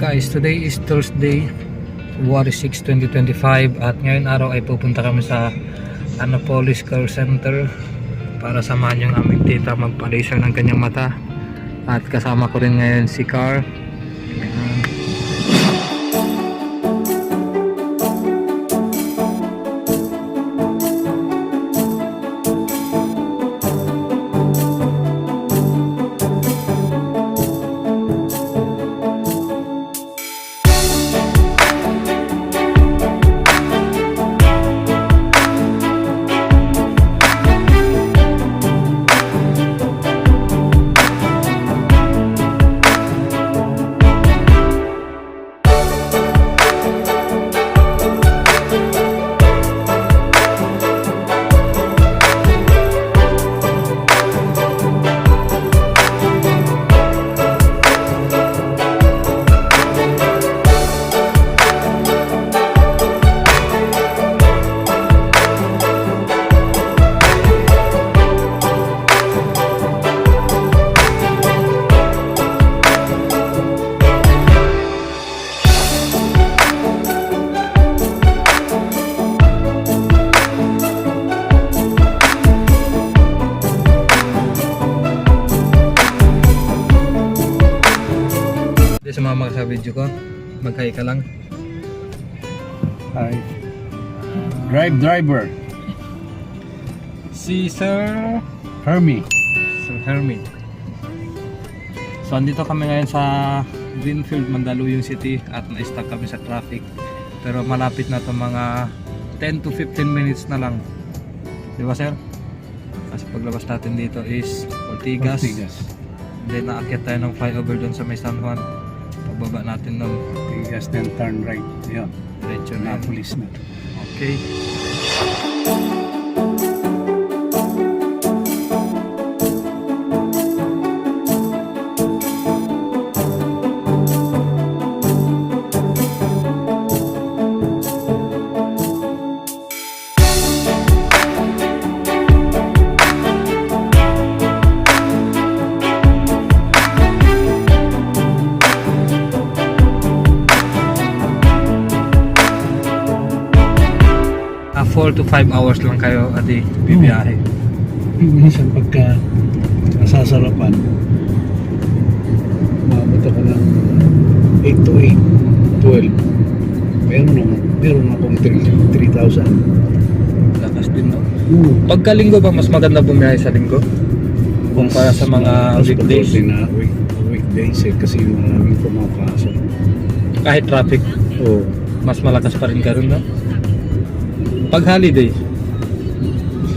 Guys, today is Thursday, February 6, 2025 at ngayon araw ay pupunta kami sa Annapolis Car Center para samahan yung aming tita magpa-laser ng kanyang mata at kasama ko rin ngayon si Car. Sumama ka sa video ko, mag-hi ka lang. Hi. Driver. Si Sir Hermie. Hermie. So andito kami ngayon sa Greenfield, Mandaluyong City at na-stuck kami sa traffic. Pero malapit na to, mga 10 to 15 minutes na lang. Di ba sir? Kasi paglabas natin dito is Ortigas. Then naakyat tayo ng flyover doon sa may San Juan. Pagbaba natin ng Ortigas, then turn right. Yan. diretso na. Annapolis na. Okay. Ah, 4 to 5 hours lang kayo adi bibiyahe. Minsan pagka nasasarapan, maabot ako ng 8 to 8, 12. Meron akong 3,000. Lakas din no. Pagka linggo ba mas maganda bumiyahe sa linggo? Kumpara sa mga weekdays? Na weekdays kasi maraming pumapasok. Kahit traffic, Oo. mas malakas pa rin ka rin no? Pag holiday,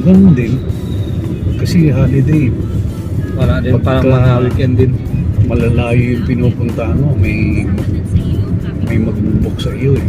Ganun din. Kasi holiday, wala din, Pagka- parang mga weekend din. malalayo yung pinupuntahan mo. May magbubok sa iyo eh.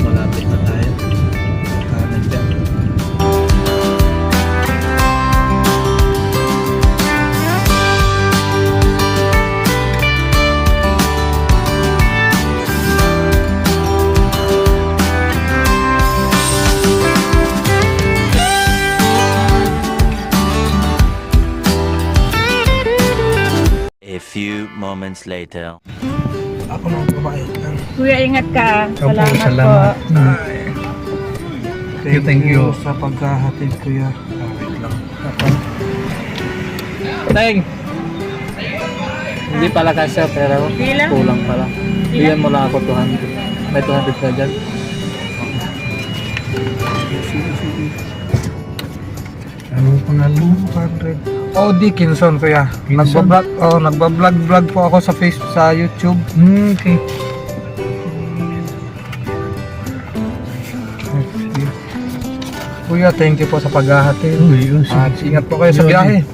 Malapit na tayo. Kanan dyan. A few moments later. Ako na ang babae. Kuya, ingat ka. Opo, Salamat, salamat. po. Thank you sa pagkahatid kuya. Wait lang. Teng! Hindi pala kasya pero Ilan? kulang pala. Bigyan mo lang ako 200. May 200 ka dyan. Anong pangalan mo? 200. Oh, Dickinson kuya. Dickinson? Nagbablog po ako sa Facebook, sa YouTube. Okay. Kuya, thank you po sa paghahatid. Uy, At ingat po kayo sa biyahe.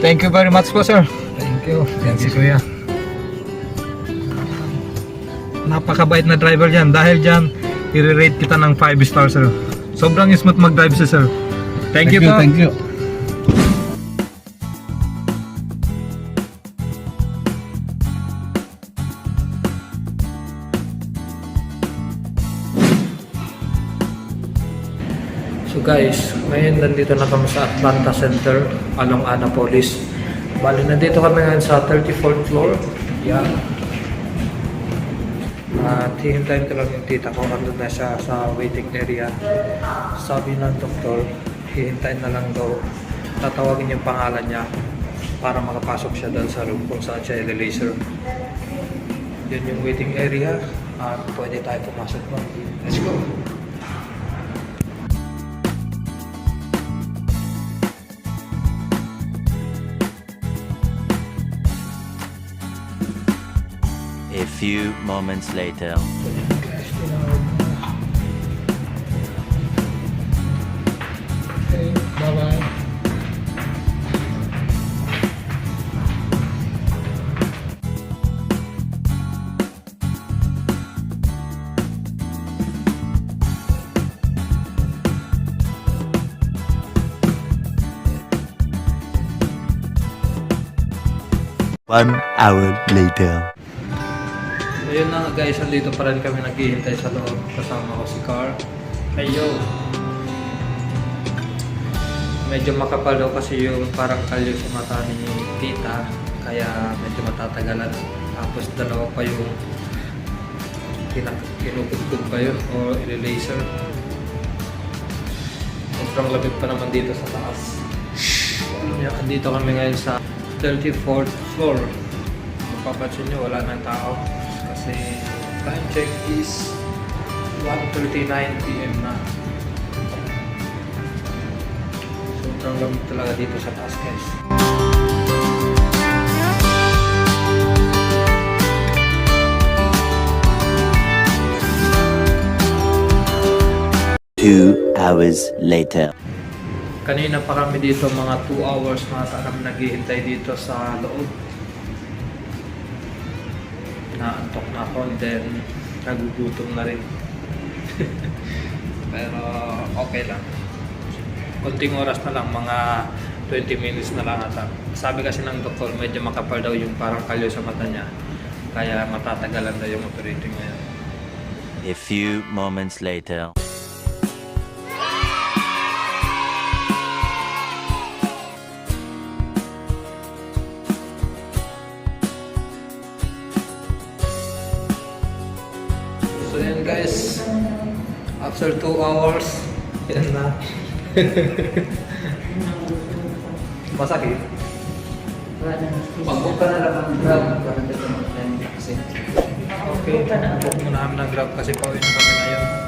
Thank you very much po, sir. Thank you. Yan si Kuya. Napakabait na driver yan. Dahil dyan, i-rate kita ng 5 stars, sir. Sobrang smooth mag-drive si sir. Thank you po. Thank you. So guys, ngayon nandito na kami sa Atlanta Center, along Annapolis. Bali, nandito kami ngayon sa 34th floor. Yan. At hihintayin ko lang yung tita ko, nandun na siya sa waiting area. Sabi ng doktor, hihintayin na lang daw. Tatawagin yung pangalan niya para makapasok siya doon sa room kung saan siya i-laser. Yun yung waiting area at pwede tayo pumasok doon. Let's go! A few moments later. Okay, bye-bye. One hour later. Ayun na nga guys, andito pa rin kami naghihintay sa loob. Kasama ko si Carl. Ayo. Medyo makapal daw kasi yung parang kalyo sa mata ni tita. Kaya medyo matatagalan. Tapos dalawa pa yung kinukudkud pa yun o i-laser. Sobrang lamig pa naman dito sa taas. Andito kami ngayon sa 34th floor. Mapapansin nyo, wala nang tao. Kasi time check is 1:39 PM na. Sobrang lamig talaga dito sa taas guys. Two hours later. Kanina pa kami dito, mga 2 hours na kami naghihintay dito sa loob. Naantok na ako, then nagugutom na rin. Pero okay lang. Konting oras na lang, mga 20 minutes na lang ata. Sabi kasi ng doktor, medyo makapal daw yung parang kalyo sa mata niya. Kaya matatagalan daw yung operating ngayon. A few moments later. So yan guys, after 2 hours, yan na. Masakit? Pag-book ka na lang ng Grab, parang dito mag-time kasi. Okay, book muna kami ng Grab kasi pauwi na kami ngayon.